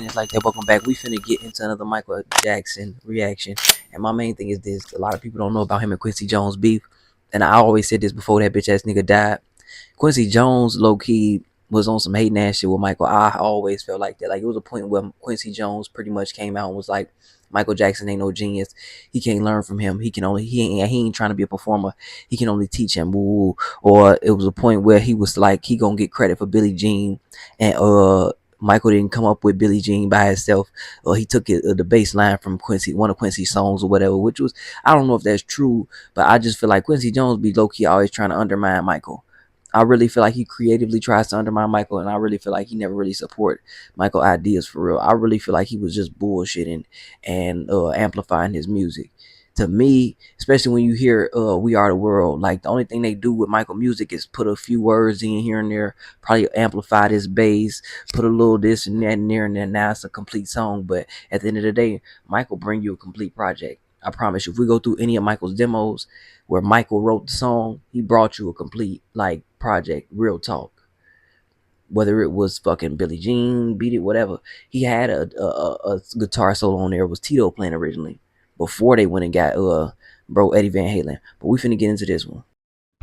It's like that. Welcome back. We finna get into another Michael Jackson reaction. And my main thing is this: a lot of people don't know about him and Quincy Jones beef. And I always said this before that bitch ass nigga died. Quincy Jones low key was on some hating ass shit with Michael. I always felt like that. Like it was a point where Quincy Jones pretty much came out and was like, Michael Jackson ain't no genius. He can't learn from him. He ain't trying to be a performer. He can only teach him. Woo. Or it was a point where he was like he gonna get credit for Billie Jean, and Michael didn't come up with Billie Jean by himself, or he took it the bass line from Quincy, one of Quincy's songs or whatever. Which was, I don't know if that's true, but I just feel like Quincy Jones be low key always trying to undermine Michael. I really feel like he creatively tries to undermine Michael, and I really feel like he never really support Michael ideas for real. I really feel like he was just bullshitting and amplifying his music. To me, especially when you hear "We Are the World," like the only thing they do with Michael music is put a few words in here and there, probably amplify this bass, put a little this and that and there, and then now it's a complete song. But at the end of the day, Michael bring you a complete project. I promise you, if we go through any of Michael's demos where Michael wrote the song, he brought you a complete like project, real talk. Whether it was fucking Billie Jean, Beat It, whatever. He had a guitar solo on there. It was Tito playing originally before they went and got bro Eddie Van Halen. But we finna get into this one.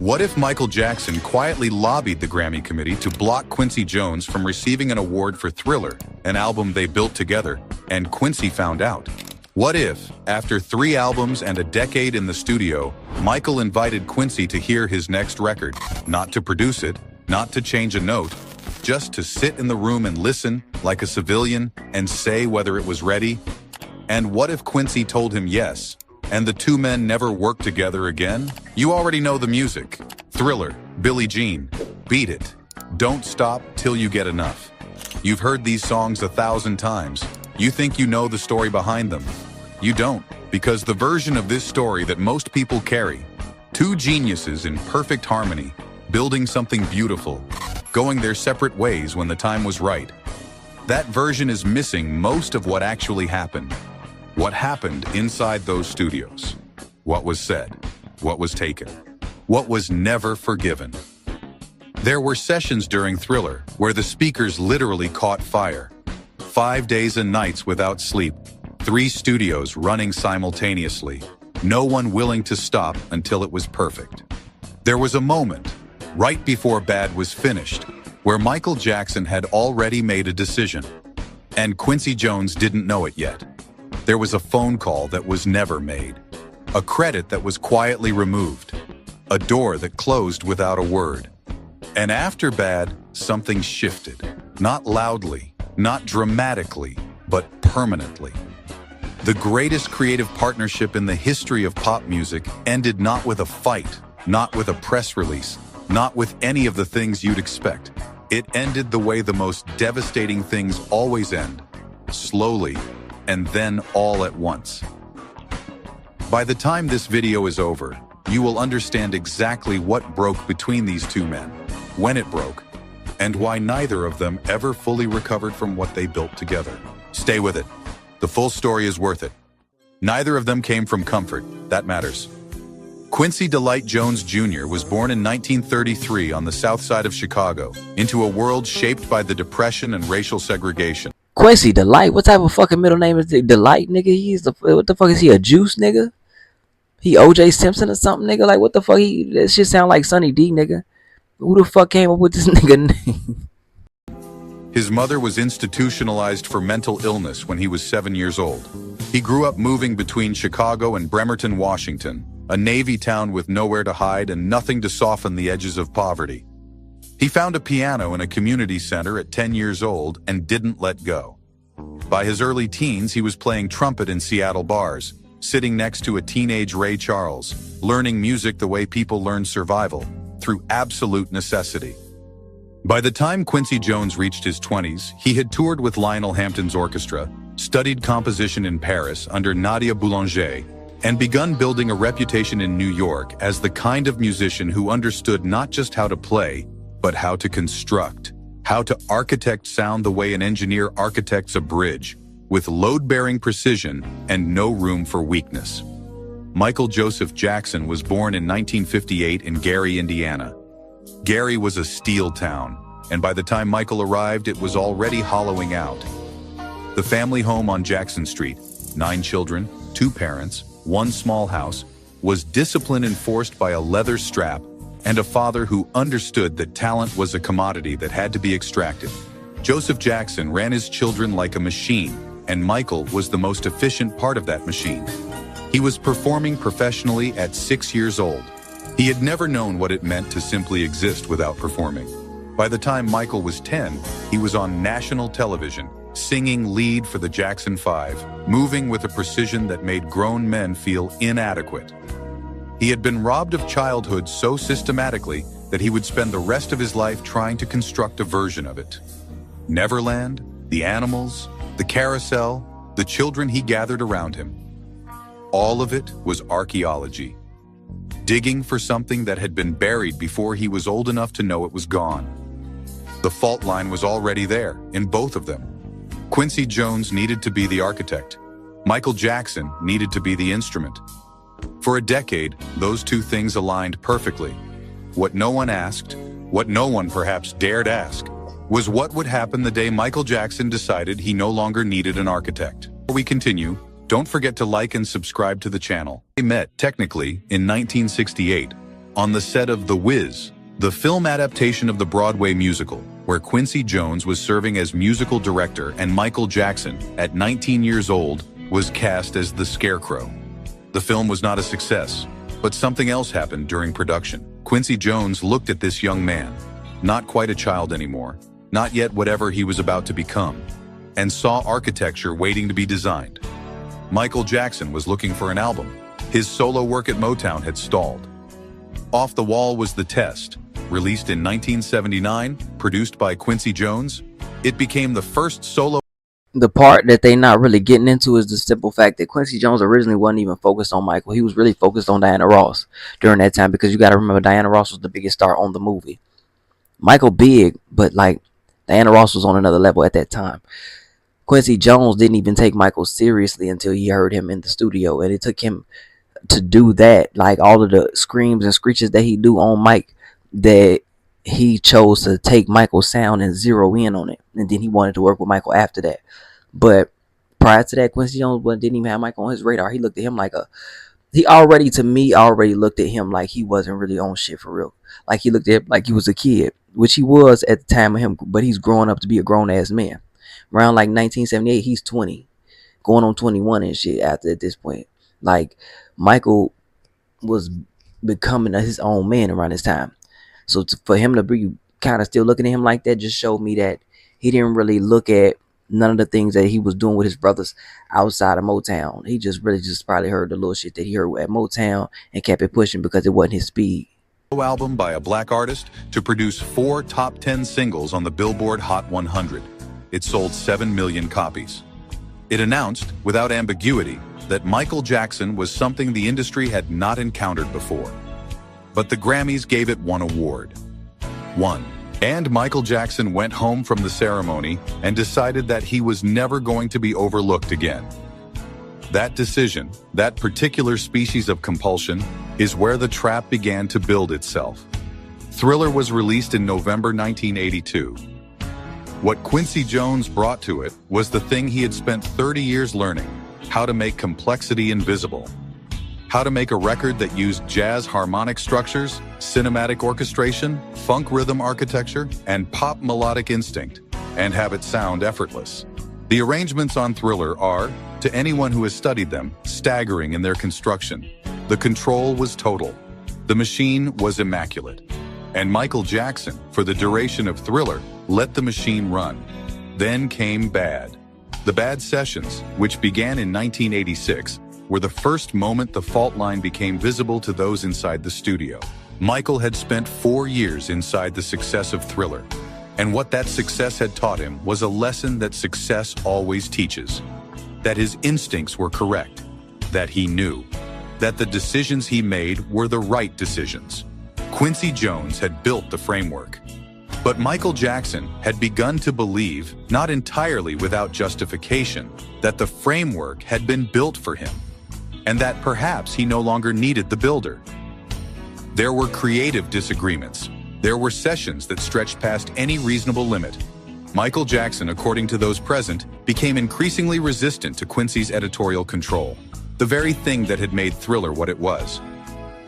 What if Michael Jackson quietly lobbied the Grammy committee to block Quincy Jones from receiving an award for Thriller, an album they built together, and Quincy found out? What if, after 3 albums and a decade in the studio, Michael invited Quincy to hear his next record, not to produce it, not to change a note, just to sit in the room and listen like a civilian and say whether it was ready? And what if Quincy told him yes, and the two men never worked together again? You already know the music. Thriller, Billie Jean, Beat It, Don't Stop Till You Get Enough. You've heard these songs 1,000 times. You think you know the story behind them. You don't, because the version of this story that most people carry, two geniuses in perfect harmony, building something beautiful, going their separate ways when the time was right. That version is missing most of what actually happened. What happened inside those studios? What was said? What was taken? What was never forgiven? There were sessions during Thriller where the speakers literally caught fire. 5 days and nights without sleep, 3 studios running simultaneously, no one willing to stop until it was perfect. There was a moment, right before Bad was finished, where Michael Jackson had already made a decision, and Quincy Jones didn't know it yet. There was a phone call that was never made, a credit that was quietly removed, a door that closed without a word. And after Bad, something shifted, not loudly, not dramatically, but permanently. The greatest creative partnership in the history of pop music ended not with a fight, not with a press release, not with any of the things you'd expect. It ended the way the most devastating things always end, slowly, and then all at once. By the time this video is over, you will understand exactly what broke between these two men, when it broke, and why neither of them ever fully recovered from what they built together. Stay with it. The full story is worth it. Neither of them came from comfort. That matters. Quincy Delight Jones Jr. was born in 1933 on the south side of Chicago, into a world shaped by the Depression and racial segregation. Quincy Delight? What type of fucking middle name is Delight, nigga? What the fuck is he, a juice, nigga? He OJ Simpson or something, nigga? Like, what the fuck? That shit sound like Sonny D, nigga. Who the fuck came up with this nigga name? His mother was institutionalized for mental illness when he was 7 years old. He grew up moving between Chicago and Bremerton, Washington, a Navy town with nowhere to hide and nothing to soften the edges of poverty. He found a piano in a community center at 10 years old and didn't let go. By his early teens, he was playing trumpet in Seattle bars, sitting next to a teenage Ray Charles, learning music the way people learn survival, through absolute necessity. By the time Quincy Jones reached his 20s, he had toured with Lionel Hampton's orchestra, studied composition in Paris under Nadia Boulanger, and begun building a reputation in New York as the kind of musician who understood not just how to play, but how to construct, how to architect sound the way an engineer architects a bridge, with load-bearing precision and no room for weakness. Michael Joseph Jackson was born in 1958 in Gary, Indiana. Gary was a steel town, and by the time Michael arrived, it was already hollowing out. The family home on Jackson Street, 9 children, 2 parents, 1 small house, was discipline enforced by a leather strap and a father who understood that talent was a commodity that had to be extracted. Joseph Jackson ran his children like a machine, and Michael was the most efficient part of that machine. He was performing professionally at 6 years old. He had never known what it meant to simply exist without performing. By the time Michael was 10, he was on national television, singing lead for the Jackson 5, moving with a precision that made grown men feel inadequate. He had been robbed of childhood so systematically that he would spend the rest of his life trying to construct a version of it. Neverland, the animals, the carousel, the children he gathered around him. All of it was archaeology, digging for something that had been buried before he was old enough to know it was gone. The fault line was already there, in both of them. Quincy Jones needed to be the architect. Michael Jackson needed to be the instrument. For a decade, those two things aligned perfectly. What no one asked, what no one perhaps dared ask, was what would happen the day Michael Jackson decided he no longer needed an architect. Before we continue, don't forget to like and subscribe to the channel. They met, technically, in 1968, on the set of The Wiz, the film adaptation of the Broadway musical, where Quincy Jones was serving as musical director and Michael Jackson, at 19 years old, was cast as the Scarecrow. The film was not a success, but something else happened during production. Quincy Jones looked at this young man, not quite a child anymore, not yet whatever he was about to become, and saw architecture waiting to be designed. Michael Jackson was looking for an album. His solo work at Motown had stalled. Off the Wall was the test. Released in 1979, produced by Quincy Jones, it became the first solo. The part that they not really getting into is the simple fact that Quincy Jones originally wasn't even focused on Michael. He was really focused on Diana Ross during that time, because you got to remember Diana Ross was the biggest star on the movie. Michael big, but like Diana Ross was on another level at that time. Quincy Jones didn't even take Michael seriously until he heard him in the studio, and it took him to do that, like all of the screams and screeches that he do on mic, that he chose to take Michael's sound and zero in on it, and then he wanted to work with Michael after that. But prior to that, Quincy Jones didn't even have Michael on his radar. He looked at him like he already, to me, already looked at him like he wasn't really on shit for real. Like he looked at him like he was a kid, which he was at the time of him, but he's growing up to be a grown ass man. Around like 1978, he's 20, going on 21 and shit after at this point. Like Michael was becoming his own man around this time. So for him to be kind of still looking at him like that just showed me that he didn't really look at none of the things that he was doing with his brothers outside of Motown. He just really just probably heard the little shit that he heard at Motown and kept it pushing because it wasn't his speed. Album by a black artist to produce 4 top 10 singles on the Billboard Hot 100. It sold 7 million copies. It announced, without ambiguity, that Michael Jackson was something the industry had not encountered before. But the Grammys gave it one award. And Michael Jackson went home from the ceremony and decided that he was never going to be overlooked again. That decision, that particular species of compulsion, is where the trap began to build itself. Thriller was released in November 1982. What Quincy Jones brought to it was the thing he had spent 30 years learning: how to make complexity invisible. How to make a record that used jazz harmonic structures, cinematic orchestration, funk rhythm architecture, and pop melodic instinct, and have it sound effortless. The arrangements on Thriller are, to anyone who has studied them, staggering in their construction. The control was total. The machine was immaculate. And Michael Jackson, for the duration of Thriller, let the machine run. Then came Bad. The Bad Sessions, which began in 1986, were the first moment the fault line became visible to those inside the studio. Michael had spent 4 years inside the success of Thriller, and what that success had taught him was a lesson that success always teaches: that his instincts were correct, that he knew, that the decisions he made were the right decisions. Quincy Jones had built the framework, but Michael Jackson had begun to believe, not entirely without justification, that the framework had been built for him, and that perhaps he no longer needed the builder. There were creative disagreements. There were sessions that stretched past any reasonable limit. Michael Jackson, according to those present, became increasingly resistant to Quincy's editorial control, the very thing that had made Thriller what it was.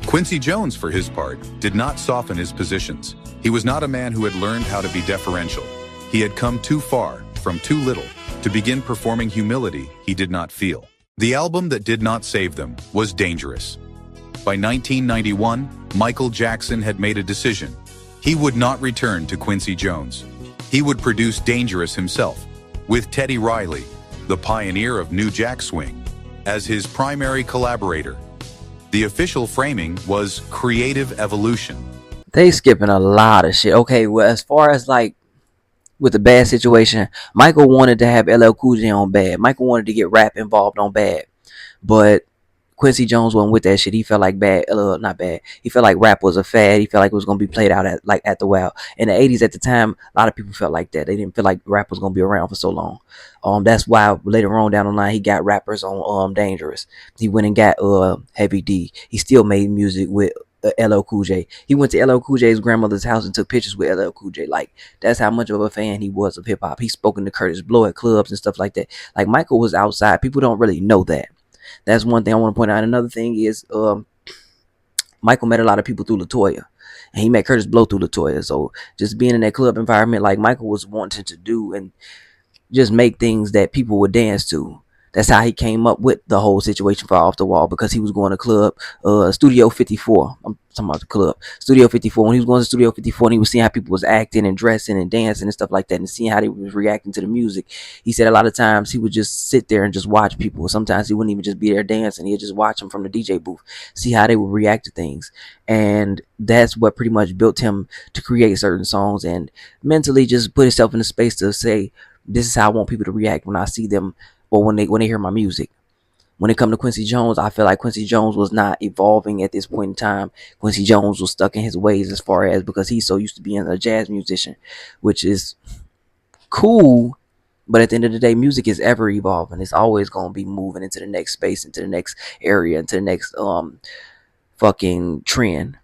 Quincy Jones, for his part, did not soften his positions. He was not a man who had learned how to be deferential. He had come too far, from too little, to begin performing humility he did not feel. The album that did not save them was Dangerous. By 1991, Michael Jackson had made a decision. He would not return to Quincy Jones. He would produce Dangerous himself, with Teddy Riley, the pioneer of New Jack Swing, as his primary collaborator. The official framing was creative evolution. They skipping a lot of shit. Okay, well, as far as like with the Bad situation, Michael wanted to have LL Cool J on Bad. Michael wanted to get rap involved on Bad, but Quincy Jones wasn't with that shit. He felt like not bad. He felt like rap was a fad. He felt like it was gonna be played out at the WoW. In the '80s, at the time, a lot of people felt like that. They didn't feel like rap was gonna be around for so long. That's why later on down the line, he got rappers on Dangerous. He went and got Heavy D. He still made music with LL Cool J. He went to LL Cool J's grandmother's house and took pictures with LL Cool J. Like, that's how much of a fan he was of hip hop. He spoken to Curtis Blow at clubs and stuff like that. Like, Michael was outside. People don't really know that. That's one thing I want to point out. Another thing is Michael met a lot of people through LaToya, and he met Curtis Blow through LaToya. So just being in that club environment, like Michael was wanting to do and just make things that people would dance to. That's how he came up with the whole situation for Off the Wall, because he was going to club Studio 54. I'm talking about the club Studio 54. When he was going to Studio 54 and he was seeing how people was acting and dressing and dancing and stuff like that, and seeing how they was reacting to the music, he said a lot of times he would just sit there and just watch people. Sometimes he wouldn't even just be there dancing. He'd just watch them from the DJ booth, see how they would react to things. And that's what pretty much built him to create certain songs and mentally just put himself in the space to say, this is how I want people to react when I see them, or when they hear my music. When it comes to Quincy Jones, I feel like Quincy Jones was not evolving at this point in time. Quincy Jones was stuck in his ways, as far as, because he's so used to being a jazz musician, which is cool. But at the end of the day, music is ever evolving. It's always going to be moving into the next space, into the next area, into the next fucking trend.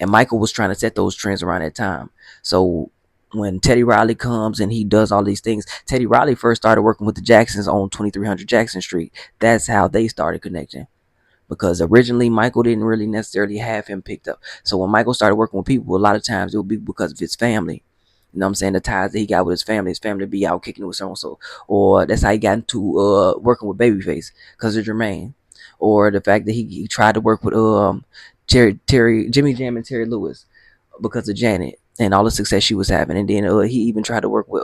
And Michael was trying to set those trends around that time. So when Teddy Riley comes and he does all these things, Teddy Riley first started working with the Jacksons on 2300 Jackson Street. That's how they started connecting, because originally Michael didn't really necessarily have him picked up. So when Michael started working with people, a lot of times it would be because of his family. You know what I'm saying? The ties that he got with his family be out kicking with so-and-so. Or that's how he got into working with Babyface, because of Jermaine. Or the fact that he tried to work with Jimmy Jam and Terry Lewis because of Janet and all the success she was having. And then he even tried to work with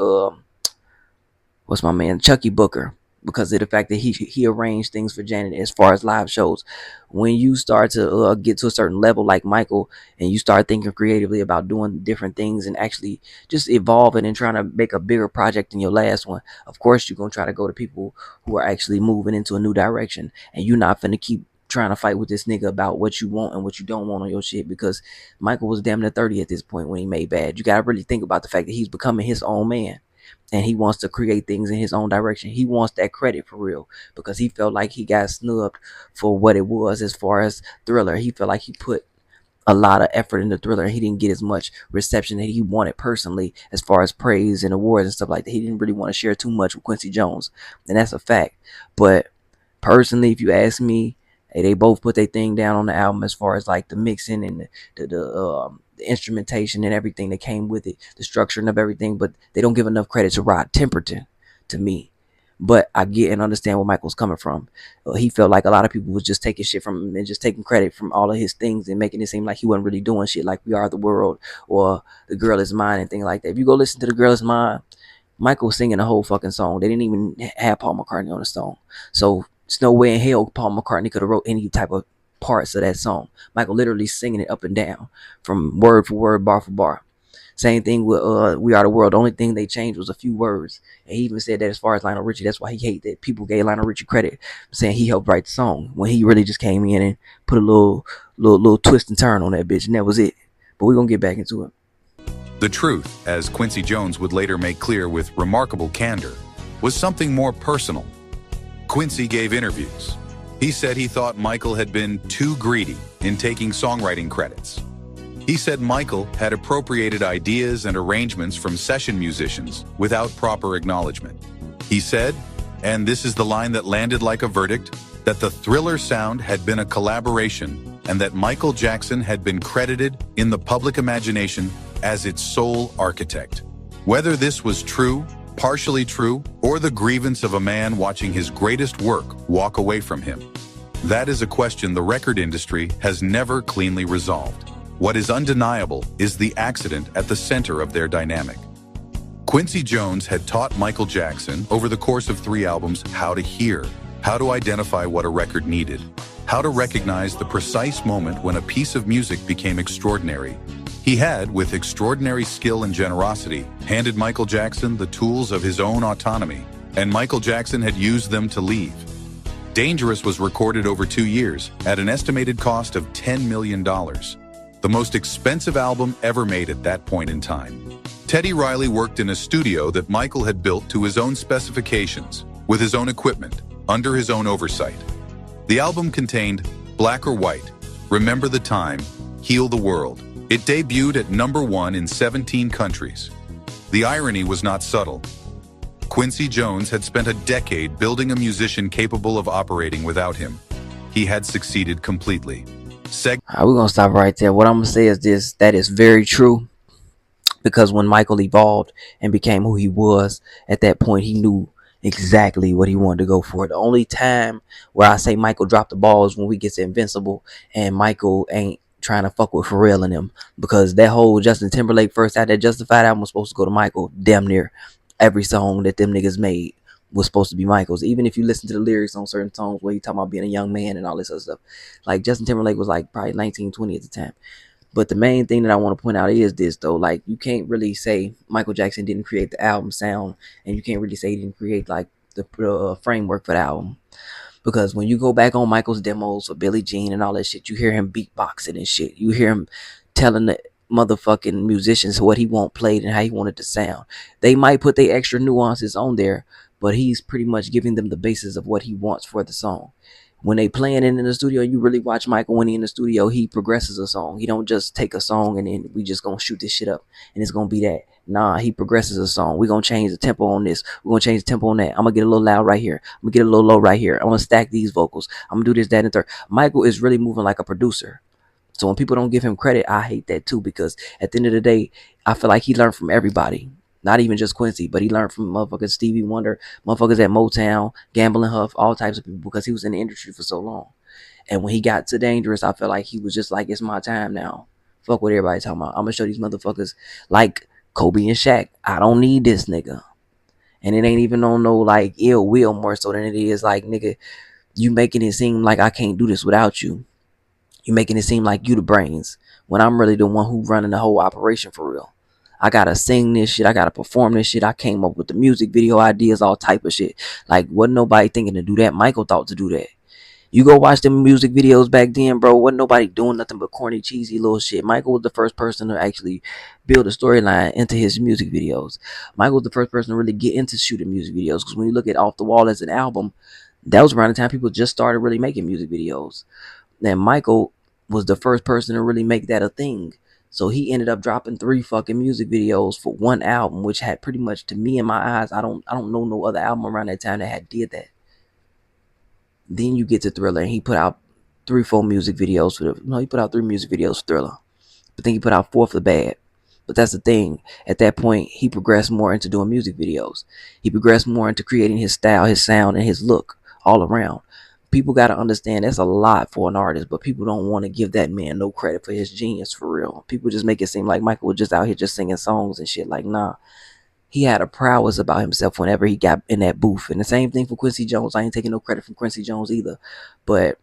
what's my man, Chucky Booker, because of the fact that he arranged things for Janet as far as live shows. When you start to get to a certain level like Michael, and you start thinking creatively about doing different things and actually just evolving and trying to make a bigger project than your last one, of course you're going to try to go to people who are actually moving into a new direction. And you're not finna keep trying to fight with this nigga about what you want and what you don't want on your shit, because Michael was damn near 30 at this point when he made Bad. You gotta really think about the fact that he's becoming his own man, and he wants to create things in his own direction. He wants that credit for real, because he felt like he got snubbed for what it was as far as Thriller. He felt like he put a lot of effort into Thriller, and he didn't get as much reception that he wanted personally, as far as praise and awards and stuff like that. He didn't really want to share too much with Quincy Jones, and that's a fact. But personally, if you ask me, hey, they both put their thing down on the album, as far as like the mixing and the instrumentation and everything that came with it, the structuring of everything. But they don't give enough credit to Rod Temperton, to me. But I get and understand where Michael's coming from. He felt like a lot of people was just taking shit from him and just taking credit from all of his things and making it seem like he wasn't really doing shit, like We Are the World or The Girl Is Mine and things like that. If you go listen to The Girl Is Mine, Michael was singing the whole fucking song. They didn't even have Paul McCartney on the song. So there's no way in hell Paul McCartney could have wrote any type of parts of that song. Michael literally singing it up and down, from word for word, bar for bar. Same thing with We Are the World. The only thing they changed was a few words. And he even said that as far as Lionel Richie, that's why he hated that people gave Lionel Richie credit, saying he helped write the song, when he really just came in and put a little twist and turn on that bitch, and that was it. But we're gonna get back into it. The truth, as Quincy Jones would later make clear with remarkable candor, was something more personal. Quincy gave interviews. He said he thought Michael had been too greedy in taking songwriting credits. He said Michael had appropriated ideas and arrangements from session musicians without proper acknowledgement. He said, and this is the line that landed like a verdict, that the Thriller sound had been a collaboration and that Michael Jackson had been credited in the public imagination as its sole architect. Whether this was true, partially true, or the grievance of a man watching his greatest work walk away from him, that is a question the record industry has never cleanly resolved. What is undeniable is the accident at the center of their dynamic. Quincy Jones had taught Michael Jackson over the course of 3 albums how to hear, how to identify what a record needed, how to recognize the precise moment when a piece of music became extraordinary. He had, with extraordinary skill and generosity, handed Michael Jackson the tools of his own autonomy, and Michael Jackson had used them to leave. Dangerous was recorded over 2 years at an estimated cost of $10 million. The most expensive album ever made at that point in time. Teddy Riley worked in a studio that Michael had built to his own specifications, with his own equipment, under his own oversight. The album contained Black or White, Remember the Time, Heal the World. It debuted at #1 in 17 countries. The irony was not subtle. Quincy Jones had spent a decade building a musician capable of operating without him. He had succeeded completely. Alright, we're gonna stop right there. What I'm gonna say is this: that is very true. Because when Michael evolved and became who he was, at that point he knew exactly what he wanted to go for. The only time where I say Michael dropped the ball is when we get to Invincible and Michael ain't trying to fuck with Pharrell and him, because that whole Justin Timberlake first out, that Justified album was supposed to go to Michael. Damn near every song that them niggas made was supposed to be Michael's. Even if you listen to the lyrics on certain songs where he talking about being a young man and all this other stuff, like Justin Timberlake was like probably 19, 20 at the time. But the main thing that I want to point out is this, though. Like, you can't really say Michael Jackson didn't create the album sound, and you can't really say he didn't create, like, the framework for the album. Because when you go back on Michael's demos for Billie Jean and all that shit, you hear him beatboxing and shit. You hear him telling the motherfucking musicians what he want played and how he wanted to sound. They might put their extra nuances on there, but he's pretty much giving them the basis of what he wants for the song. When they playing it in the studio, you really watch Michael when he in the studio, he progresses a song. He don't just take a song and then we just gonna shoot this shit up and it's gonna be that. Nah, he progresses a song. We're gonna change the tempo on this. We're gonna change the tempo on that. I'm gonna get a little loud right here. I'm gonna get a little low right here. I'm gonna stack these vocals. I'm gonna do this, that, and third. Michael is really moving like a producer. So when people don't give him credit, I hate that too, because at the end of the day, I feel like he learned from everybody. Not even just Quincy, but he learned from motherfuckers Stevie Wonder, motherfuckers at Motown, Gamble and Huff, all types of people, because he was in the industry for so long. And when he got to Dangerous, I felt like he was just like, it's my time now. Fuck what everybody talking about. I'm gonna show these motherfuckers like Kobe and Shaq. I don't need this nigga. And it ain't even on no like ill will, more so than it is like, nigga, you making it seem like I can't do this without you. You making it seem like you the brains, when I'm really the one who running the whole operation for real. I gotta sing this shit. I gotta perform this shit. I came up with the music video ideas, all type of shit. Like, wasn't nobody thinking to do that. Michael thought to do that. You go watch them music videos back then, bro. Wasn't nobody doing nothing but corny, cheesy little shit. Michael was the first person to actually build a storyline into his music videos. Michael was the first person to really get into shooting music videos. Because when you look at Off the Wall as an album, that was around the time people just started really making music videos. And Michael was the first person to really make that a thing. So he ended up dropping 3 fucking music videos for one album, which had pretty much, to me in my eyes, I don't know no other album around that time that had did that. Then you get to Thriller, and he put out 3-4 music videos for the, no, he put out 3 music videos for Thriller. But then he put out 4 for Bad. But that's the thing. At that point, he progressed more into doing music videos. He progressed more into creating his style, his sound, and his look all around. People got to understand that's a lot for an artist, but people don't want to give that man no credit for his genius, for real. People just make it seem like Michael was just out here just singing songs and shit. Like, nah. He had a prowess about himself whenever he got in that booth. And the same thing for Quincy Jones. I ain't taking no credit from Quincy Jones either. But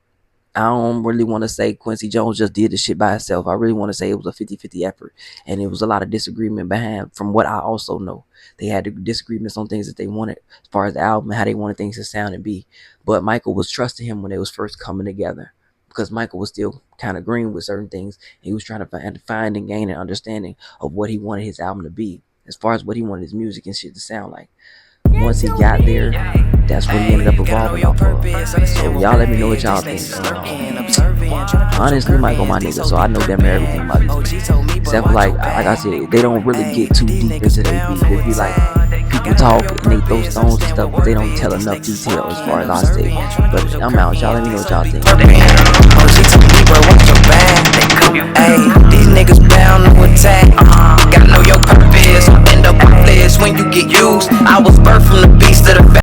I don't really want to say Quincy Jones just did the shit by himself. I really want to say it was a 50-50 effort. And it was a lot of disagreement behind, from what I also know. They had disagreements on things that they wanted as far as the album and how they wanted things to sound and be. But Michael was trusting him when they was first coming together, because Michael was still kind of green with certain things. He was trying to find and gain an understanding of what he wanted his album to be, as far as what he wanted his music and shit to sound like. once he got there, that's what he ended up evolving off of. So y'all let me know what y'all think. Honestly, Michael my nigga, so I know damn near everything about these niggas. Except for like I said, they don't really get too deep into their beef. They be like people talk and they throw stones and stuff, but they don't tell enough detail as far as I say. But I'm out, y'all let me know what y'all think. These niggas bound to attack. Gotta know your purpose. End up on this when you get used. I was birthed from the beast of the